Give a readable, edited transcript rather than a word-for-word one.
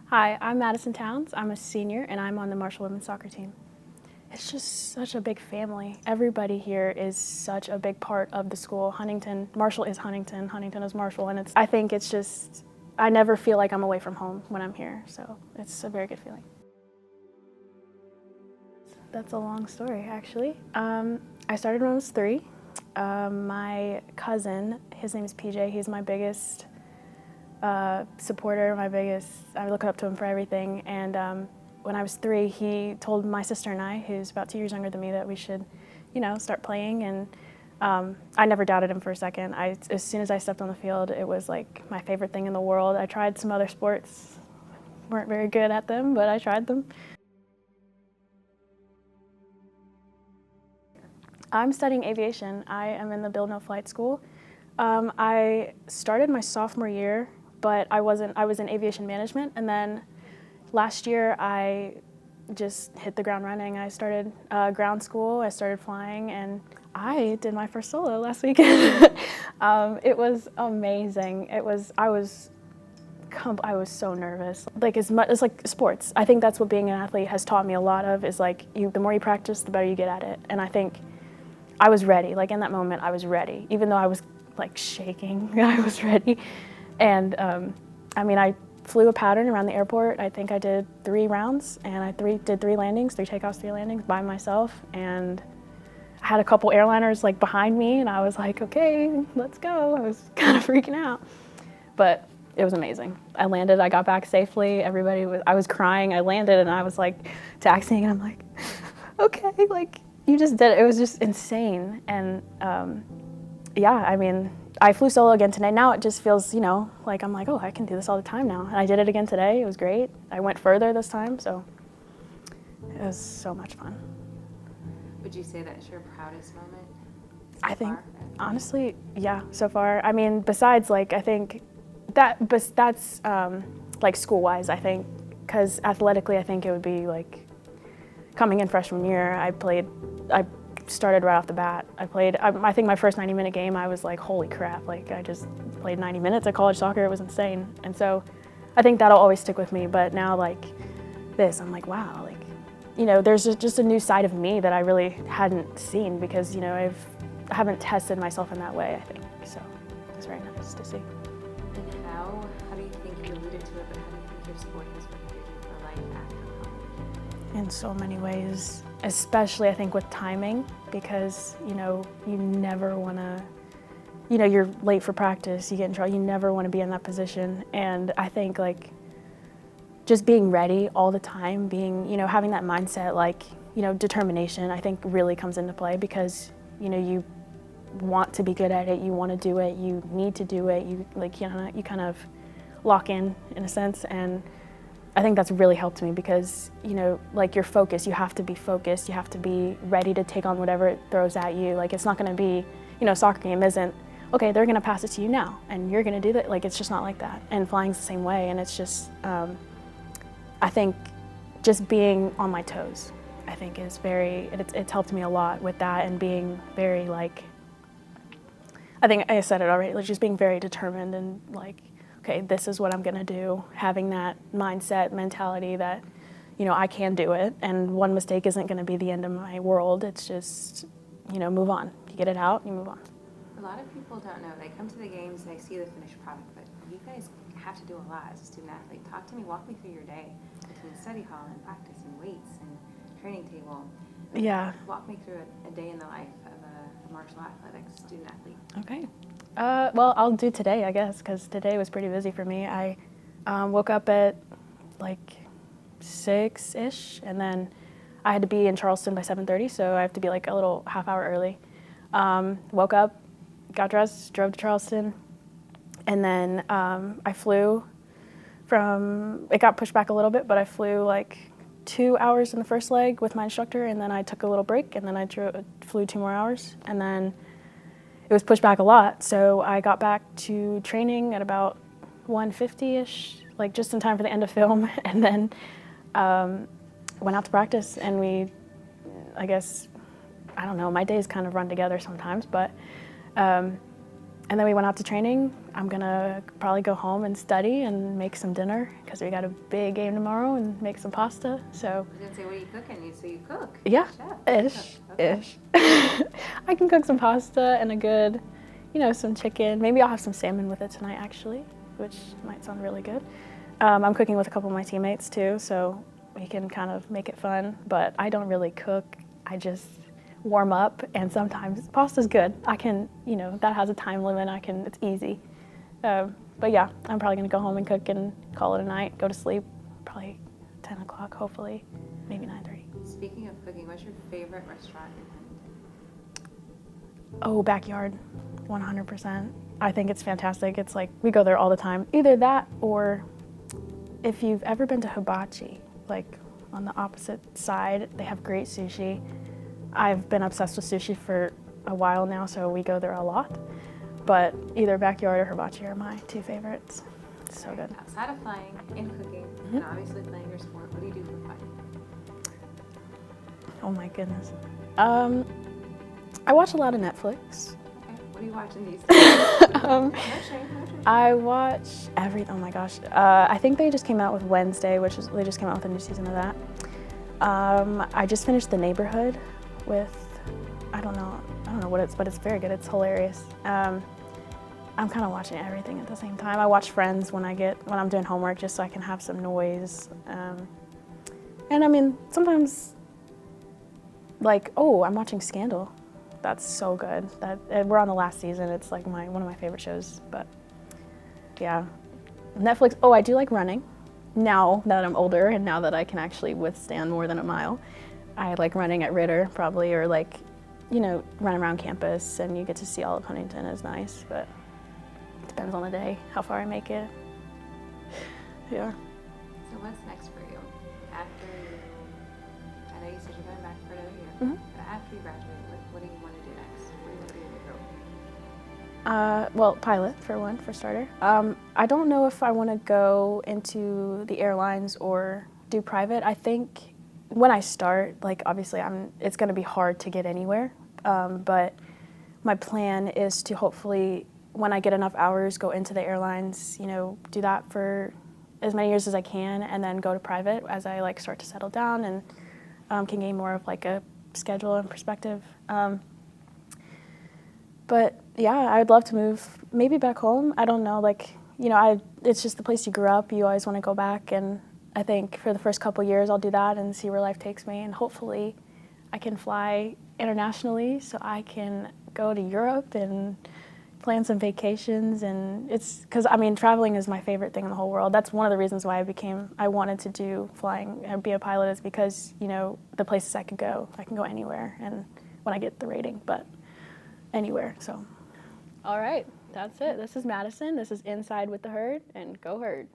Hi, I'm Madison Towns. I'm a senior and I'm on the Marshall women's soccer team. It's just such a big family. Everybody here is such a big part of the school. Marshall is Huntington, Huntington is Marshall, and I think it's just, I never feel like I'm away from home when I'm here, so it's a very good feeling. That's a long story, actually. I started when I was 3. My cousin, his name is PJ, he's my biggest supporter, I look up to him for everything. And when I was 3, he told my sister and I, who's about 2 years younger than me, that we should, start playing. And I never doubted him for a second. As soon as I stepped on the field, it was like my favorite thing in the world. I tried some other sports, weren't very good at them, but I tried them. I'm studying aviation. I am in the Build No Flight School. I started my sophomore year, but I was in aviation management, and then last year I just hit the ground running. I started ground school, I started flying, and I did my first solo last weekend. It was amazing. I was so nervous. Like it's like sports. I think that's what being an athlete has taught me a lot of, is like the more you practice, the better you get at it. And I think I was ready. Like in that moment, I was ready. Even though I was like shaking, I was ready. And I flew a pattern around the airport. I think I did 3 rounds, and I did 3 landings, 3 takeoffs, 3 landings by myself. And I had a couple airliners like behind me, and I was like, okay, let's go. I was kind of freaking out, but it was amazing. I landed, I got back safely. I was crying. I landed and I was like taxiing, and I'm like, okay, like you just did it. It was just insane. And I flew solo again today. Now it just feels, like I'm like, oh, I can do this all the time now. And I did it again today. It was great. I went further this time, so it was so much fun. Would you say that's your proudest moment so I think, far? honestly, yeah, so far. I mean, besides, like, I think that's like school-wise, I think, because athletically, I think it would be like coming in freshman year. I started right off the bat. I think my first 90-minute game, I was like, holy crap, like I just played 90 minutes at college soccer. It was insane. And so I think that'll always stick with me. But now like this, I'm like, wow, like, there's just a new side of me that I really hadn't seen, because, I haven't tested myself in that way, I think. So it's very nice to see. And how do you think, you alluded to it, but how do you think your sport has prepared you for life after college? In so many ways, especially I think with timing, because you never want to, you're late for practice, you get in trouble, you never want to be in that position. And I think like just being ready all the time, having that mindset, like, determination, I think really comes into play, because you want to be good at it, you want to do it, you need to do it, you kind of lock in a sense. And I think that's really helped me, because, like your focus, you have to be focused, you have to be ready to take on whatever it throws at you. Like it's not going to be, a soccer game isn't, okay, they're going to pass it to you now and you're going to do that. Like it's just not like that. And flying's the same way. And it's just, I think just being on my toes, I think is it's helped me a lot with that, and being very like, I think I said it already, like just being very determined and like, okay, this is what I'm gonna do, having that mindset, mentality that, I can do it, and one mistake isn't gonna be the end of my world. It's just, move on. You get it out, you move on. A lot of people don't know. They come to the games, they see the finished product, but you guys have to do a lot as a student athlete. Talk to me, walk me through your day between study hall and practice and weights and training table. Yeah. Walk me through a day in the life of a Marshall athletics student athlete. Okay. Well, I'll do today, I guess, because today was pretty busy for me. I woke up at like 6-ish, and then I had to be in Charleston by 7:30, so I have to be like a little half hour early. Woke up, got dressed, drove to Charleston, and then I flew it got pushed back a little bit, but I flew like 2 hours in the first leg with my instructor, and then I took a little break, and then I flew 2 more hours, and then it was pushed back a lot, so I got back to training at about 1:50-ish, like just in time for the end of film, and then went out to practice, and I guess, I don't know, my days kind of run together sometimes, but And then we went out to training. I'm gonna probably go home and study and make some dinner because we got a big game tomorrow and make some pasta. So I was gonna say, what are you cooking? So you cook? yeah, Chef. Okay. ish. I can cook some pasta and a good, some chicken. Maybe I'll have some salmon with it tonight actually, which might sound really good. I'm cooking with a couple of my teammates too, so we can kind of make it fun. But I don't really cook. I just warm up, and sometimes pasta's good. I can, that has a time limit. It's easy. But yeah, I'm probably gonna go home and cook and call it a night, go to sleep, probably 10 o'clock, hopefully, maybe 9:30. Speaking of cooking, what's your favorite restaurant in Huntington? Oh, Backyard, 100%. I think it's fantastic. It's like, we go there all the time. Either that, or if you've ever been to Hibachi, like on the opposite side, they have great sushi. I've been obsessed with sushi for a while now, so we go there a lot. But either Backyard or Hibachi are my two favorites. It's so good. Outside of flying and cooking, and obviously playing your sport, what do you do for fun? Oh my goodness. I watch a lot of Netflix. Okay, what are you watching these days? No shame. I watch everything. Oh my gosh. I think they just came out with Wednesday, they just came out with a new season of that. I just finished The Neighborhood with, I don't know what but it's very good. It's hilarious. I'm kind of watching everything at the same time. I watch Friends when I'm doing homework, just so I can have some noise. And I mean, sometimes, like, I'm watching Scandal. That's so good. We're on the last season. It's like one of my favorite shows. But yeah, Netflix. Oh, I do like running. Now that I'm older and now that I can actually withstand more than a mile, I like running at Ritter probably, or like, run around campus, and you get to see all of Huntington is nice, but it depends on the day, how far I make it. Yeah. So what's next for you? I know you said you're going back for another year, but after you graduate, what do you want to do next? What do you want to do in your career? Well, pilot for starter. I don't know if I want to go into the airlines or do private. I think when I start, like, obviously it's going to be hard to get anywhere, but my plan is to hopefully, when I get enough hours, go into the airlines, do that for as many years as I can, and then go to private as I like start to settle down and can gain more of like a schedule and perspective. But yeah, I'd love to move maybe back home. I don't know, like, it's just the place you grew up. You always want to go back, and I think for the first couple years I'll do that and see where life takes me, and hopefully I can fly internationally so I can go to Europe and plan some vacations. And it's because, traveling is my favorite thing in the whole world. That's one of the reasons why I wanted to do flying and be a pilot, is because, the places I can go anywhere, and when I get the rating, but anywhere. So all right, that's it. This is Madison. This is Inside with the Herd, and go Herd.